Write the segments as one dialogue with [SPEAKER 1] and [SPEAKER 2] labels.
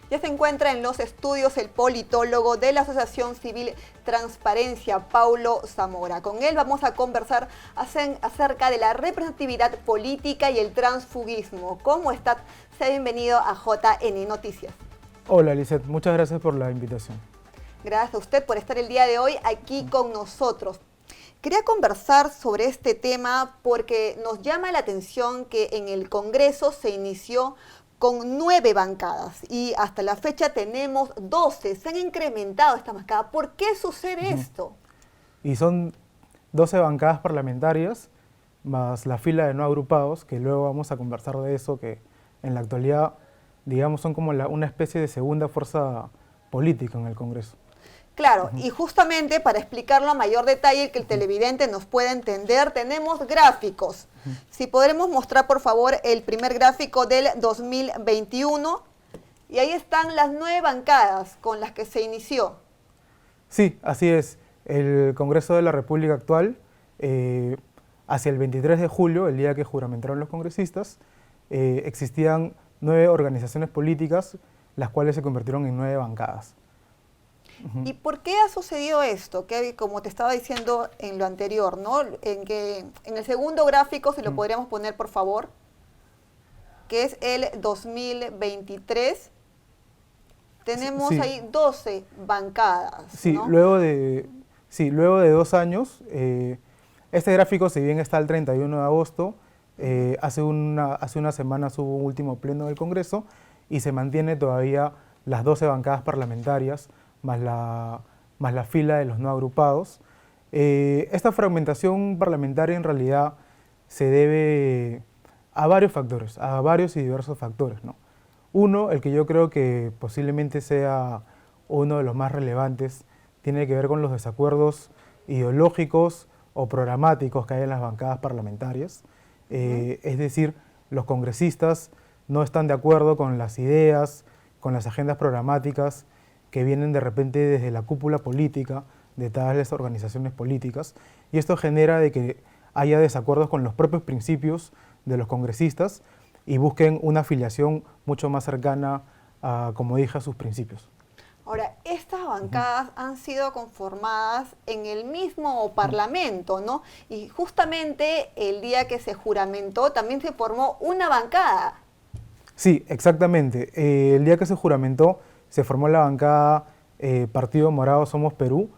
[SPEAKER 1] Ya se encuentra en los estudios el politólogo de la Asociación Civil Transparencia, Paulo Zamora. Con él vamos a conversar acerca de la representatividad política y el transfugismo. ¿Cómo está? Sea bienvenido a JN Noticias.
[SPEAKER 2] Hola, Lizeth. Muchas gracias por la invitación.
[SPEAKER 1] Gracias a usted por estar el día de hoy aquí con nosotros. Quería conversar sobre este tema porque nos llama la atención que en el Congreso se inició con 9 bancadas y hasta la fecha tenemos 12. Se han incrementado estas bancadas. ¿Por qué sucede esto?
[SPEAKER 2] Y son 12 bancadas parlamentarias más la fila de no agrupados, que luego vamos a conversar de eso, que en la actualidad, digamos, son como una especie de segunda fuerza política en el Congreso.
[SPEAKER 1] Claro, y justamente para explicarlo a mayor detalle y que el televidente nos pueda entender, tenemos gráficos. Si podremos mostrar, por favor, el primer gráfico del 2021. Y ahí están las 9 bancadas con las que se inició.
[SPEAKER 2] Sí, así es. El Congreso de la República actual, hacia el 23 de julio, el día que juramentaron los congresistas, existían 9 organizaciones políticas, las cuales se convirtieron en 9 bancadas.
[SPEAKER 1] ¿Y por qué ha sucedido esto? Que como te estaba diciendo en lo anterior, ¿no? En el segundo gráfico, si lo podríamos poner por favor, que es el 2023, tenemos ahí 12 bancadas.
[SPEAKER 2] Sí,
[SPEAKER 1] ¿no?
[SPEAKER 2] luego de 2 años, este gráfico, si bien está el 31 de agosto, hace unas semanas hubo un último pleno del Congreso y se mantiene todavía las 12 bancadas parlamentarias, más la fila de los no agrupados. Esta fragmentación parlamentaria en realidad se debe a varios factores, a varios y diversos factores, ¿no? Uno, el que yo creo que posiblemente sea uno de los más relevantes, tiene que ver con los desacuerdos ideológicos o programáticos que hay en las bancadas parlamentarias. Es decir, los congresistas no están de acuerdo con las ideas, con las agendas programáticas que vienen de repente desde la cúpula política de tales organizaciones políticas, y esto genera de que haya desacuerdos con los propios principios de los congresistas y busquen una afiliación mucho más cercana a, como dije, a sus principios.
[SPEAKER 1] Ahora, estas bancadas han sido conformadas en el mismo Parlamento, ¿no? Y justamente el día que se juramentó también se formó una bancada.
[SPEAKER 2] Sí, exactamente. El día que se juramentó se formó la bancada Partido Morado Somos Perú.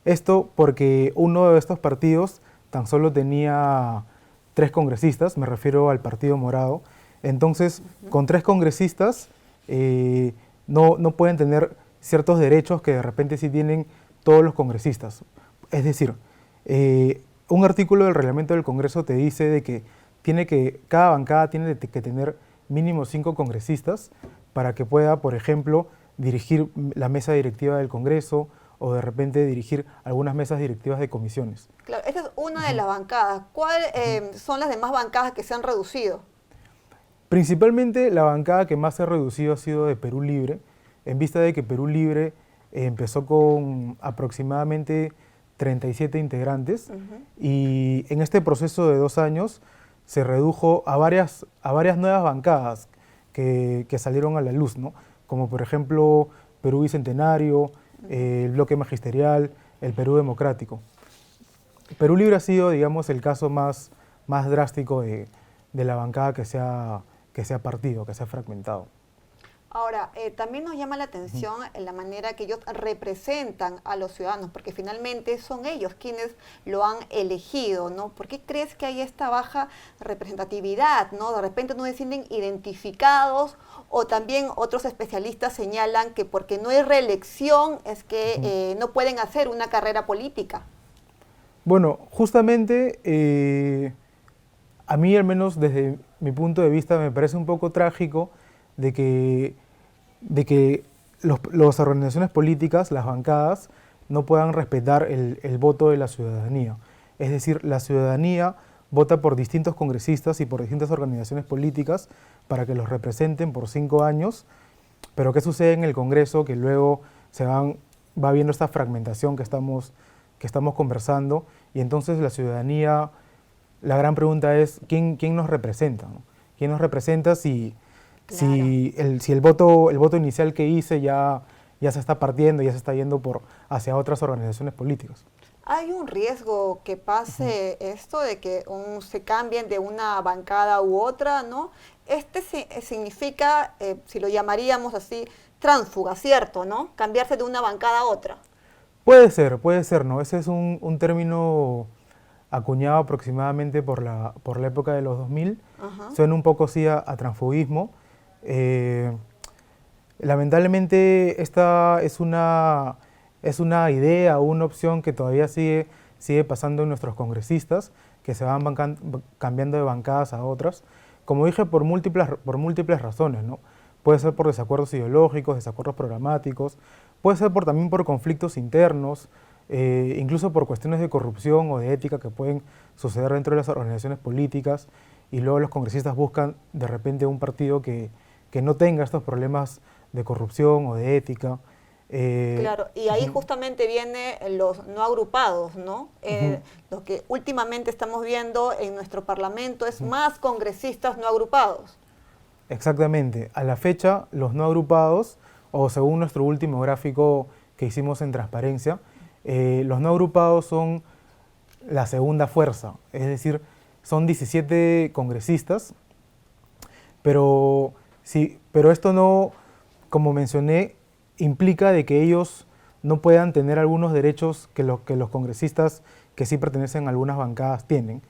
[SPEAKER 2] Esto porque uno de estos partidos tan solo tenía 3 congresistas, me refiero al Partido Morado. Entonces, con 3 congresistas no pueden tener ciertos derechos que de repente sí tienen todos los congresistas. Es decir, un artículo del reglamento del Congreso te dice de que cada bancada tiene que tener mínimo 5 congresistas para que pueda, por ejemplo, dirigir la mesa directiva del Congreso o de repente dirigir algunas mesas directivas de comisiones.
[SPEAKER 1] Claro, esta es una de las bancadas. ¿Cuáles son las demás bancadas que se han reducido?
[SPEAKER 2] Principalmente la bancada que más se ha reducido ha sido de Perú Libre, en vista de que Perú Libre empezó con aproximadamente 37 integrantes y en este proceso de 2 años se redujo a varias nuevas bancadas que salieron a la luz, ¿no? Como por ejemplo Perú Bicentenario, el Bloque Magisterial, el Perú Democrático. Perú Libre ha sido, digamos, el caso más drástico de la bancada que se ha partido, que se ha fragmentado.
[SPEAKER 1] Ahora, también nos llama la atención la manera que ellos representan a los ciudadanos, porque finalmente son ellos quienes lo han elegido, ¿no? ¿Por qué crees que hay esta baja representatividad, ¿no? De repente no se sienten identificados, o también otros especialistas señalan que porque no hay reelección es que no pueden hacer una carrera política.
[SPEAKER 2] Bueno, justamente a mí, al menos desde mi punto de vista, me parece un poco trágico de que las organizaciones políticas, las bancadas, no puedan respetar el voto de la ciudadanía. Es decir, la ciudadanía vota por distintos congresistas y por distintas organizaciones políticas para que los representen por 5 años, pero ¿qué sucede en el Congreso? Que luego va viendo esta fragmentación que estamos conversando, y entonces la ciudadanía, la gran pregunta es, ¿quién nos representa, ¿no? ¿Quién nos representa si
[SPEAKER 1] Claro.
[SPEAKER 2] Si el voto inicial que hice ya se está partiendo, ya se está yendo hacia otras organizaciones políticas.
[SPEAKER 1] ¿Hay un riesgo que pase esto de que se cambien de una bancada u otra, ¿no? Significa, si lo llamaríamos así, tránsfuga, ¿cierto, no? Cambiarse de una bancada a otra.
[SPEAKER 2] Puede ser, ¿no? Ese es un término acuñado aproximadamente por la época de los 2000.
[SPEAKER 1] Ajá.
[SPEAKER 2] Suena un poco así a transfugismo. Lamentablemente esta es una idea o una opción que todavía sigue pasando en nuestros congresistas, que se van cambiando de bancadas a otras. Como dije, por múltiples razones, ¿no? Puede ser por desacuerdos ideológicos, desacuerdos programáticos, puede ser también por conflictos internos, incluso por cuestiones de corrupción o de ética que pueden suceder dentro de las organizaciones políticas, y luego los congresistas buscan de repente un partido que no tenga estos problemas de corrupción o de ética.
[SPEAKER 1] Claro, y ahí justamente vienen los no agrupados, ¿no? Lo que últimamente estamos viendo en nuestro Parlamento es más congresistas no agrupados.
[SPEAKER 2] Exactamente. A la fecha, los no agrupados, o según nuestro último gráfico que hicimos en Transparencia, los no agrupados son la segunda fuerza, es decir, son 17 congresistas, pero esto no, como mencioné, implica de que ellos no puedan tener algunos derechos que los congresistas que sí pertenecen a algunas bancadas tienen,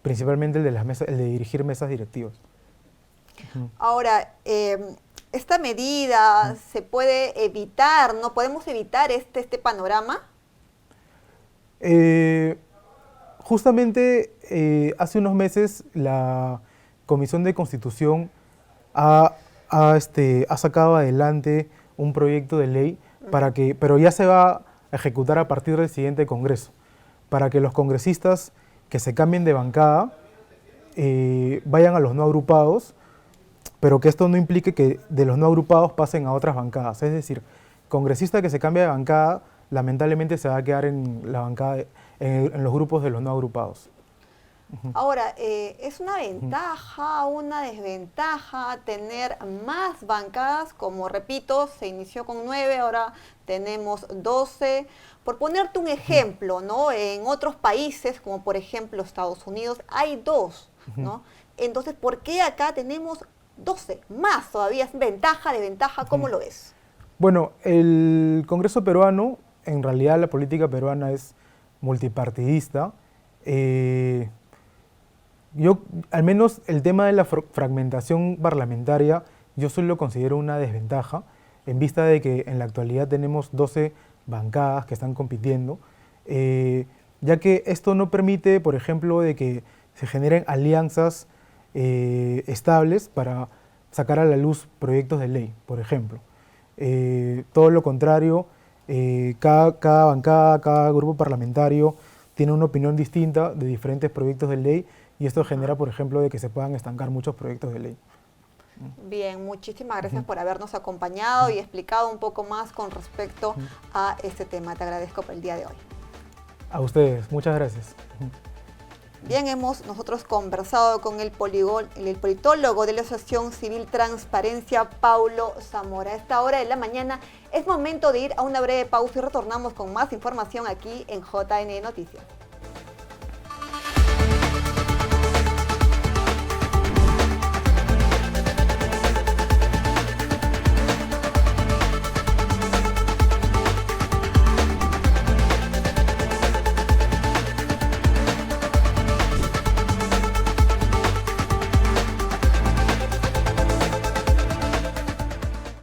[SPEAKER 2] principalmente el de dirigir mesas directivas.
[SPEAKER 1] Ahora, esta medida se puede evitar, ¿no? ¿Podemos evitar este panorama?
[SPEAKER 2] Justamente hace unos meses la Comisión de Constitución ha sacado adelante un proyecto de ley pero ya se va a ejecutar a partir del siguiente Congreso, para que los congresistas que se cambien de bancada vayan a los no agrupados, pero que esto no implique que de los no agrupados pasen a otras bancadas. Es decir, congresista que se cambia de bancada, lamentablemente se va a quedar en la bancada, en los grupos de los no agrupados.
[SPEAKER 1] Ahora, ¿es una ventaja, una desventaja tener más bancadas? Como repito, se inició con 9, ahora tenemos 12. Por ponerte un ejemplo, ¿no? En otros países, como por ejemplo Estados Unidos, hay 2, ¿no? Entonces, ¿por qué acá tenemos 12? Más todavía, ¿es ventaja, desventaja? ¿Cómo lo ves?
[SPEAKER 2] Bueno, el Congreso peruano, en realidad la política peruana es multipartidista. Al menos el tema de la fragmentación parlamentaria, yo solo lo considero una desventaja, en vista de que en la actualidad tenemos 12 bancadas que están compitiendo, ya que esto no permite, por ejemplo, de que se generen alianzas estables para sacar a la luz proyectos de ley, por ejemplo. Todo lo contrario, cada bancada, cada grupo parlamentario tiene una opinión distinta de diferentes proyectos de ley, y esto genera, por ejemplo, de que se puedan estancar muchos proyectos de ley.
[SPEAKER 1] Bien, muchísimas gracias por habernos acompañado y explicado un poco más con respecto a este tema. Te agradezco por el día de hoy.
[SPEAKER 2] A ustedes, muchas gracias.
[SPEAKER 1] Bien, hemos nosotros conversado con el politólogo de la Asociación Civil Transparencia, Paulo Zamora. A esta hora de la mañana es momento de ir a una breve pausa y retornamos con más información aquí en JN Noticias.